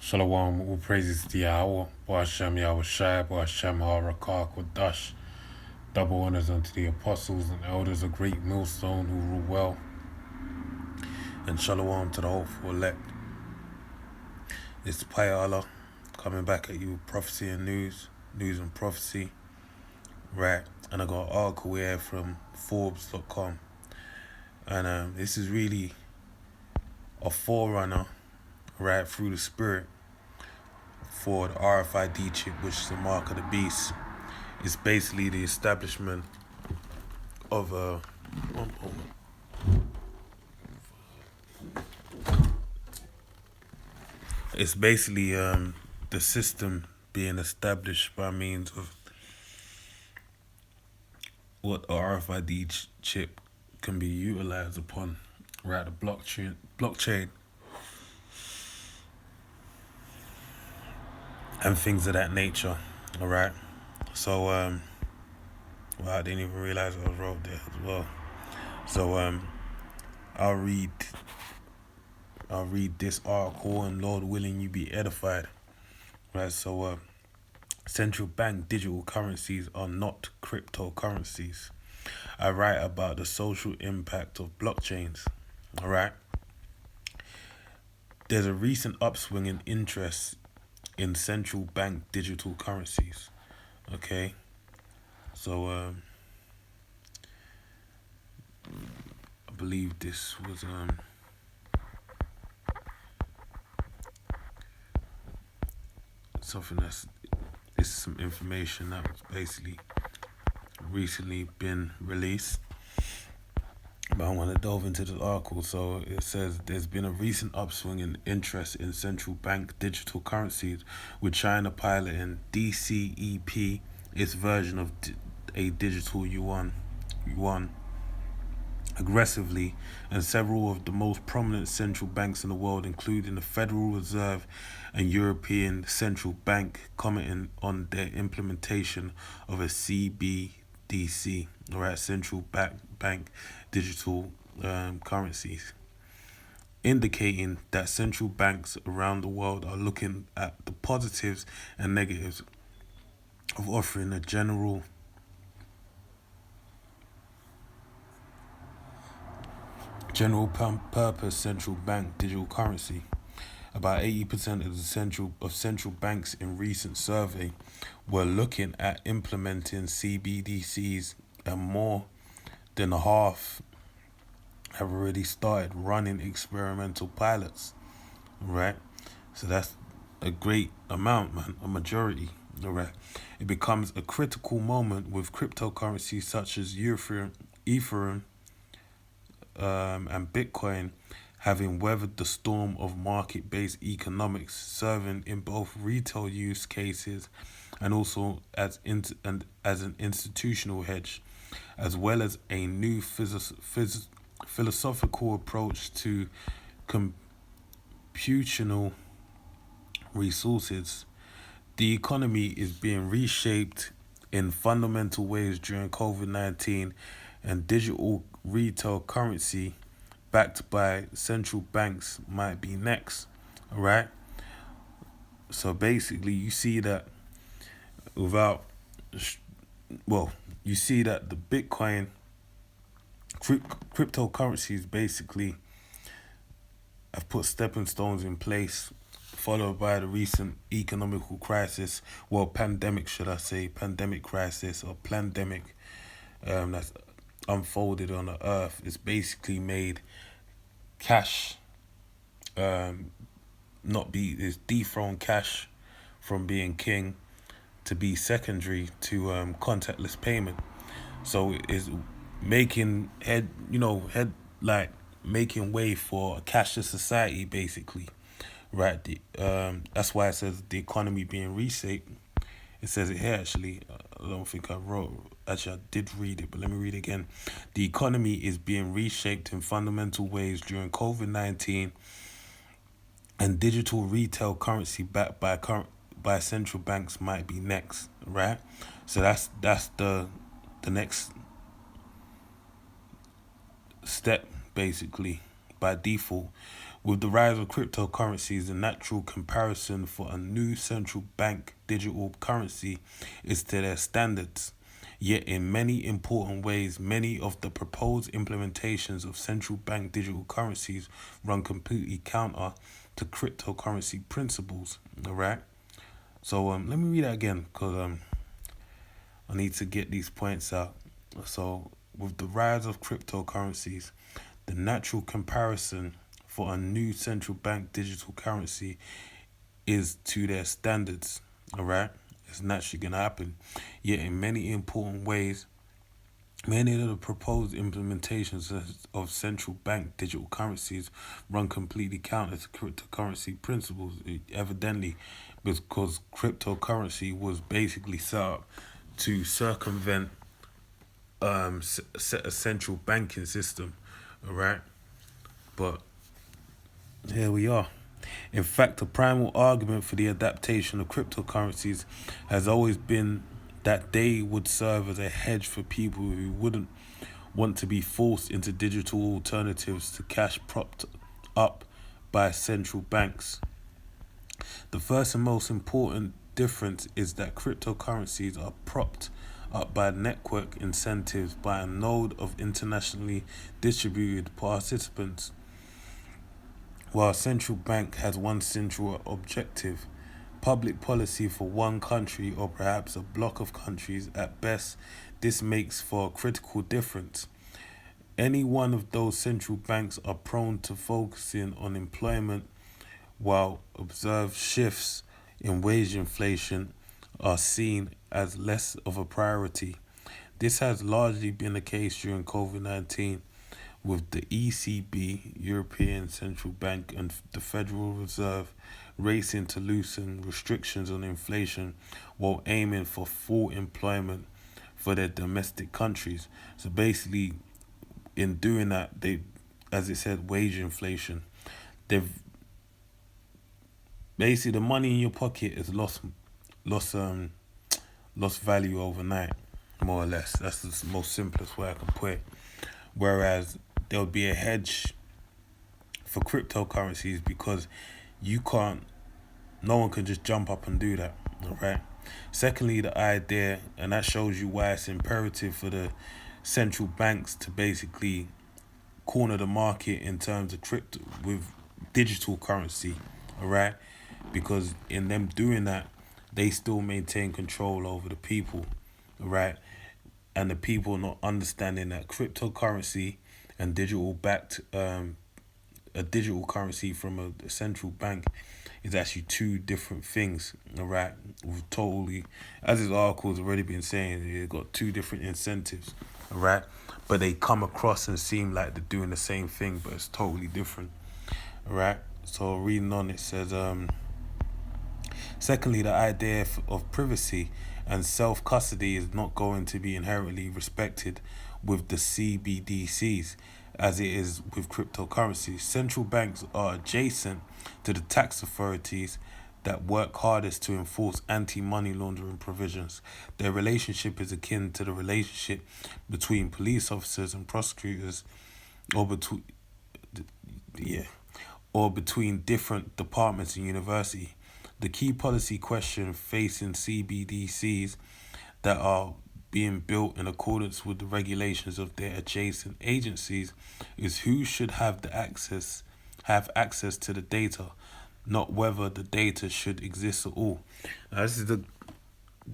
Shalom, all praises to Yahweh, Hashem Yahweh Shai, Hashem Harakah Kodash. Double honors unto the apostles and elders of great millstone who rule well, and shalom to the hopeful elect. It's the Paya Allah coming back at you with prophecy and news and prophecy, right? And I got an article here from Forbes.com, and this is really a forerunner, right, through the spirit for the RFID chip, which is the mark of the beast. It's basically the establishment of a. It's basically the system being established by means of what a RFID chip can be utilized upon, right? The blockchain, and things of that nature. All right. So I didn't even realize I was wrote there as well. So I'll read this article, and Lord willing, you be edified. Right. So central bank digital currencies are not cryptocurrencies. I write about the social impact of blockchains. All right. There's a recent upswing in interest in central bank digital currencies. Okay. So I believe this was something this is some information that was basically recently been released. But I want to delve into the article. So it says there's been a recent upswing in interest in central bank digital currencies, with China piloting DCEP, its version of a digital yuan aggressively, and several of the most prominent central banks in the world, including the Federal Reserve and European Central Bank, commenting on their implementation of a CBDC, or central bank digital currencies, indicating that central banks around the world are looking at the positives and negatives of offering a general purpose central bank digital currency. About 80% of the central banks in recent survey were looking at implementing CBDCs, and more than a half have already started running experimental pilots. Right? So that's a great amount, man, a majority. Right? It becomes a critical moment with cryptocurrencies such as Ethereum, and Bitcoin having weathered the storm of market-based economics, serving in both retail use cases and also as an institutional hedge, as well as a new philosophical approach to computational resources. The economy is being reshaped in fundamental ways during COVID-19, and digital retail currency backed by central banks might be next. All right. So basically, you see that you see that the Bitcoin cryptocurrencies basically have put stepping stones in place, followed by the recent economical crisis, pandemic, should I say, pandemic crisis or pandemic, that's unfolded on the earth. It's basically made cash it's dethroned cash from being king to be secondary to contactless payment. So it's making making way for a cashless society, basically, right? That's why it says the economy being reshaped. It says it here, actually. I don't think I wrote. Actually, I did read it, but let me read it again. The economy is being reshaped in fundamental ways during COVID-19, and digital retail currency backed by central banks might be next, right? So that's the next step, basically, by default, With the rise of cryptocurrencies, the natural comparison for a new central bank digital currency is to their standards. Yet, in many important ways, many of the proposed implementations of central bank digital currencies run completely counter to cryptocurrency principles. All right. So let me read that again because I need to get these points out. So, with the rise of cryptocurrencies, the natural comparison for a new central bank digital currency is to their standards. All right, it's naturally gonna happen. Yet, in many important ways, many of the proposed implementations of central bank digital currencies run completely counter to cryptocurrency principles, evidently, because cryptocurrency was basically set up to circumvent a central banking system, all right? But here we are. In fact, the primal argument for the adaptation of cryptocurrencies has always been that they would serve as a hedge for people who wouldn't want to be forced into digital alternatives to cash propped up by central banks. The first and most important difference is that cryptocurrencies are propped up by network incentives by a node of internationally distributed participants, while a central bank has one central objective, public policy for one country or perhaps a block of countries at best. This makes for a critical difference. Any one of those central banks are prone to focusing on employment, while observed shifts in wage inflation are seen as less of a priority. This has largely been the case during COVID-19, with the ECB, European Central Bank, and the Federal Reserve racing to loosen restrictions on inflation while aiming for full employment for their domestic countries. So basically, in doing that, they, as it said, wage inflation. They've basically the money in your pocket is lost lost value overnight, more or less. That's the most simplest way I can put it. Whereas there'll be a hedge for cryptocurrencies because you can't, no one can just jump up and do that. All right. Secondly, the idea, and that shows you why it's imperative for the central banks to basically corner the market in terms of crypto with digital currency. All right, because in them doing that, they still maintain control over the people. All right, and the people not understanding that cryptocurrency and digital backed a digital currency from a central bank is actually two different things. All right, we've totally, as this article has already been saying, you've got two different incentives. All right, but they come across and seem like they're doing the same thing, but it's totally different. All right, so reading on, it says secondly, the idea of privacy and self custody is not going to be inherently respected with the CBDCs as it is with cryptocurrencies. Central banks are adjacent to the tax authorities that work hardest to enforce anti money laundering provisions. Their relationship is akin to the relationship between police officers and prosecutors, or between yeah, or between different departments in university. The key policy question facing CBDCs that are being built in accordance with the regulations of their adjacent agencies is who should have access to the data, not whether the data should exist at all. Now, this is the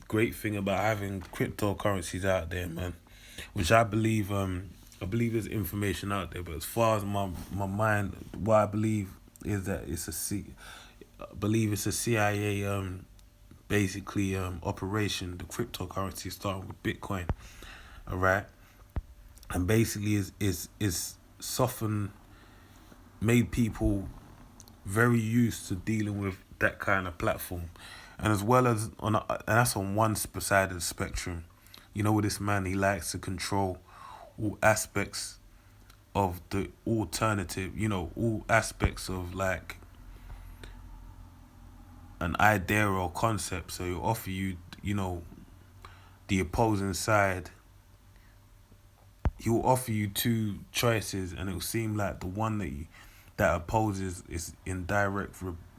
great thing about having cryptocurrencies out there, man. Which I believe there's information out there, but as far as my mind, what I believe is that I believe it's a CIA basically operation. The cryptocurrency starting with Bitcoin, all right, and basically is softened, made people very used to dealing with that kind of platform, and as well as and that's on one side of the spectrum. You know, with this man, he likes to control all aspects of the alternative. You know, all aspects of like an idea or concept. So he'll offer you, you know, the opposing side. He will offer you two choices, and it will seem like the one that opposes is in direct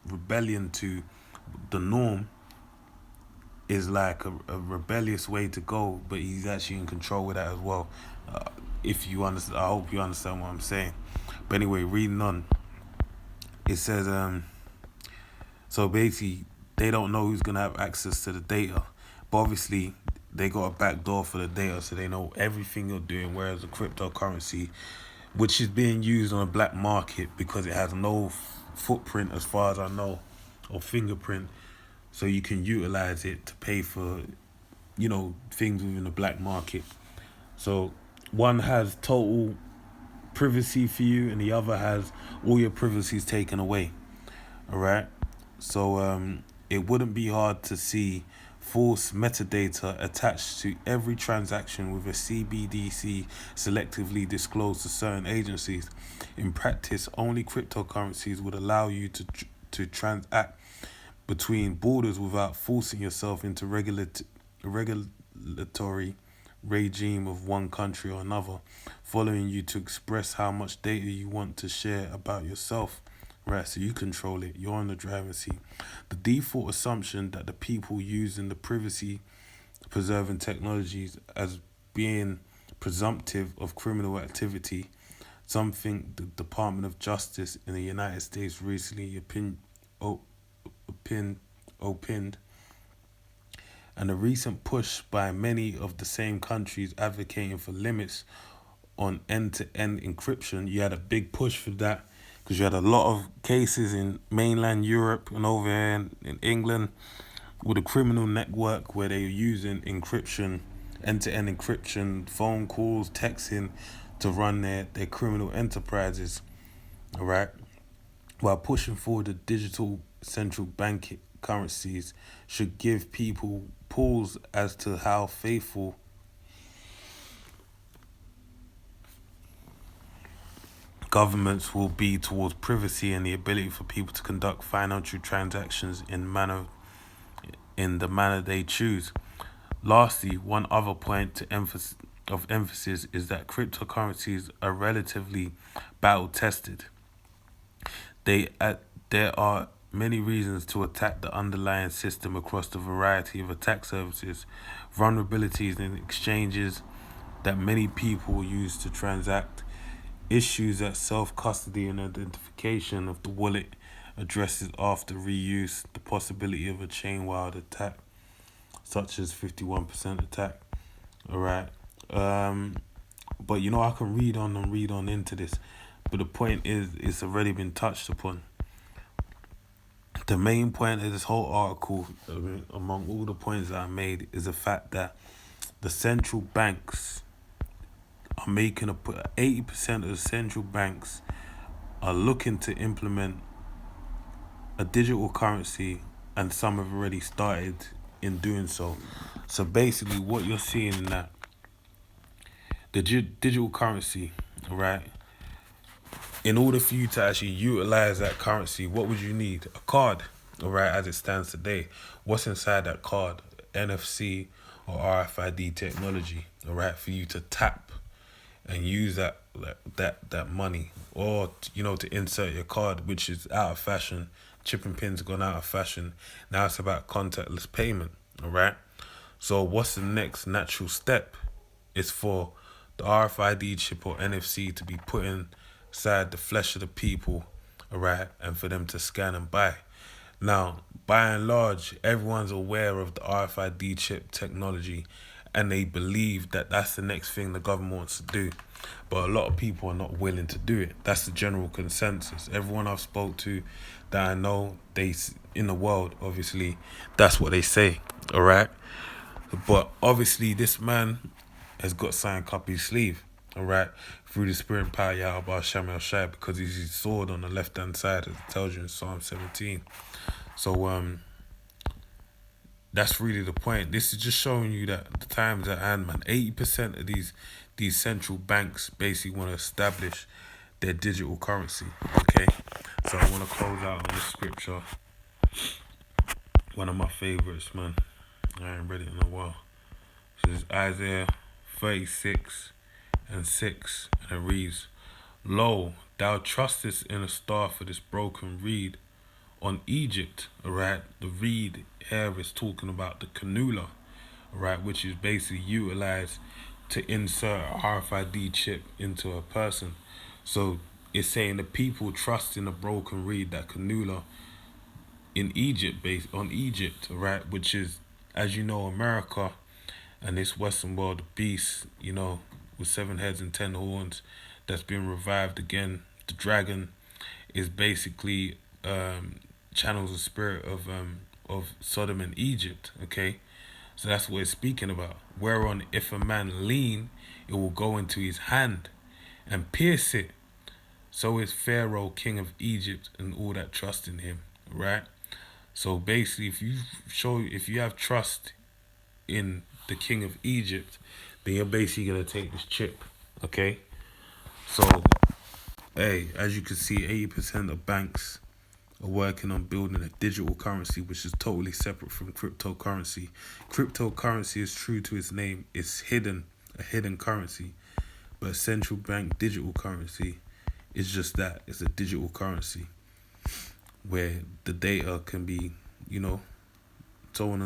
rebellion to the norm is like a rebellious way to go, but he's actually in control with that as well. If you understand, I hope you understand what I'm saying. But anyway, reading on, it says, so basically, they don't know who's gonna have access to the data, but obviously, they got a back door for the data, so they know everything you're doing. Whereas the cryptocurrency, which is being used on a black market because it has no footprint, as far as I know, or fingerprint, so you can utilize it to pay for, things within the black market. So one has total privacy for you, and the other has all your privacies taken away. All right. So it wouldn't be hard to see false metadata attached to every transaction with a CBDC selectively disclosed to certain agencies. In practice, only cryptocurrencies would allow you to transact between borders without forcing yourself into regulatory regime of one country or another, following you to express how much data you want to share about yourself. Right, so you control it, you're on the driving seat. The default assumption that the people using the privacy preserving technologies as being presumptive of criminal activity, something the Department of Justice in the United States recently opined, and a recent push by many of the same countries advocating for limits on end-to-end encryption. You had a big push for that because you had a lot of cases in mainland Europe and over here in England with a criminal network where they were using encryption, end-to-end encryption, phone calls, texting to run their criminal enterprises, all right? While pushing forward the digital central bank currencies should give people pause as to how faithful governments will be towards privacy and the ability for people to conduct financial transactions in the manner they choose. Lastly, one other point of emphasis is that cryptocurrencies are relatively battle tested. They there are many reasons to attack the underlying system across the variety of attack services, vulnerabilities in exchanges that many people use to transact, issues at self-custody and identification of the wallet addresses after reuse, the possibility of a chain-wide attack, such as 51% attack. All right. But I can read on and read on into this. But the point is, it's already been touched upon. The main point of this whole article, among all the points that I made, is the fact that the central banks are making 80% of the central banks are looking to implement a digital currency, and some have already started in doing so. So basically, what you're seeing in that the digital currency, right? In order for you to actually utilize that currency, what would you need? A card, all right, as it stands today. What's inside that card? NFC or RFID technology, all right, for you to tap and use that money, or to insert your card, which is out of fashion. Chip and pins gone out of fashion. Now it's about contactless payment, all right? So what's the next natural step? Is for the RFID chip or NFC to be put inside the flesh of the people, all right, and for them to scan and buy. Now, by and large, everyone's aware of the RFID chip technology, and they believe that that's the next thing the government wants to do. But a lot of people are not willing to do it. That's the general consensus. Everyone I've spoke to that I know, they in the world, obviously, that's what they say, all right? But obviously, this man has got something up his sleeve, all right, through the spirit and power Yahweh Shem El Shai, because he's his sword on the left hand side, as it tells you in Psalm 17. So that's really the point. This is just showing you that the times at hand, man. 80% of these central banks basically want to establish their digital currency. Okay, so I want to close out on this scripture. One of my favorites, man. I ain't read it in a while. This is Isaiah 36:6, and it reads, Lo, thou trustest in a star for this broken reed. On Egypt, alright, the reed here is talking about the cannula, right, which is basically utilized to insert a RFID chip into a person. So it's saying the people trust in a broken reed, that cannula, in Egypt, based on Egypt, right, which is, as you know, America and this Western world, the beast, with 7 heads and 10 horns, that's been revived again. The dragon is basically channels the spirit of Sodom and Egypt. Okay, so that's what it's speaking about. Whereon, if a man lean, it will go into his hand and pierce it. So is Pharaoh, king of Egypt, and all that trust in him. Right. So basically, if you have trust in the king of Egypt, then you're basically gonna take this chip. Okay. So, hey, as you can see, 80% of banks are working on building a digital currency which is totally separate from cryptocurrency. Cryptocurrency is true to its name. It's a hidden currency. But central bank digital currency is just that. It's a digital currency where the data can be, so on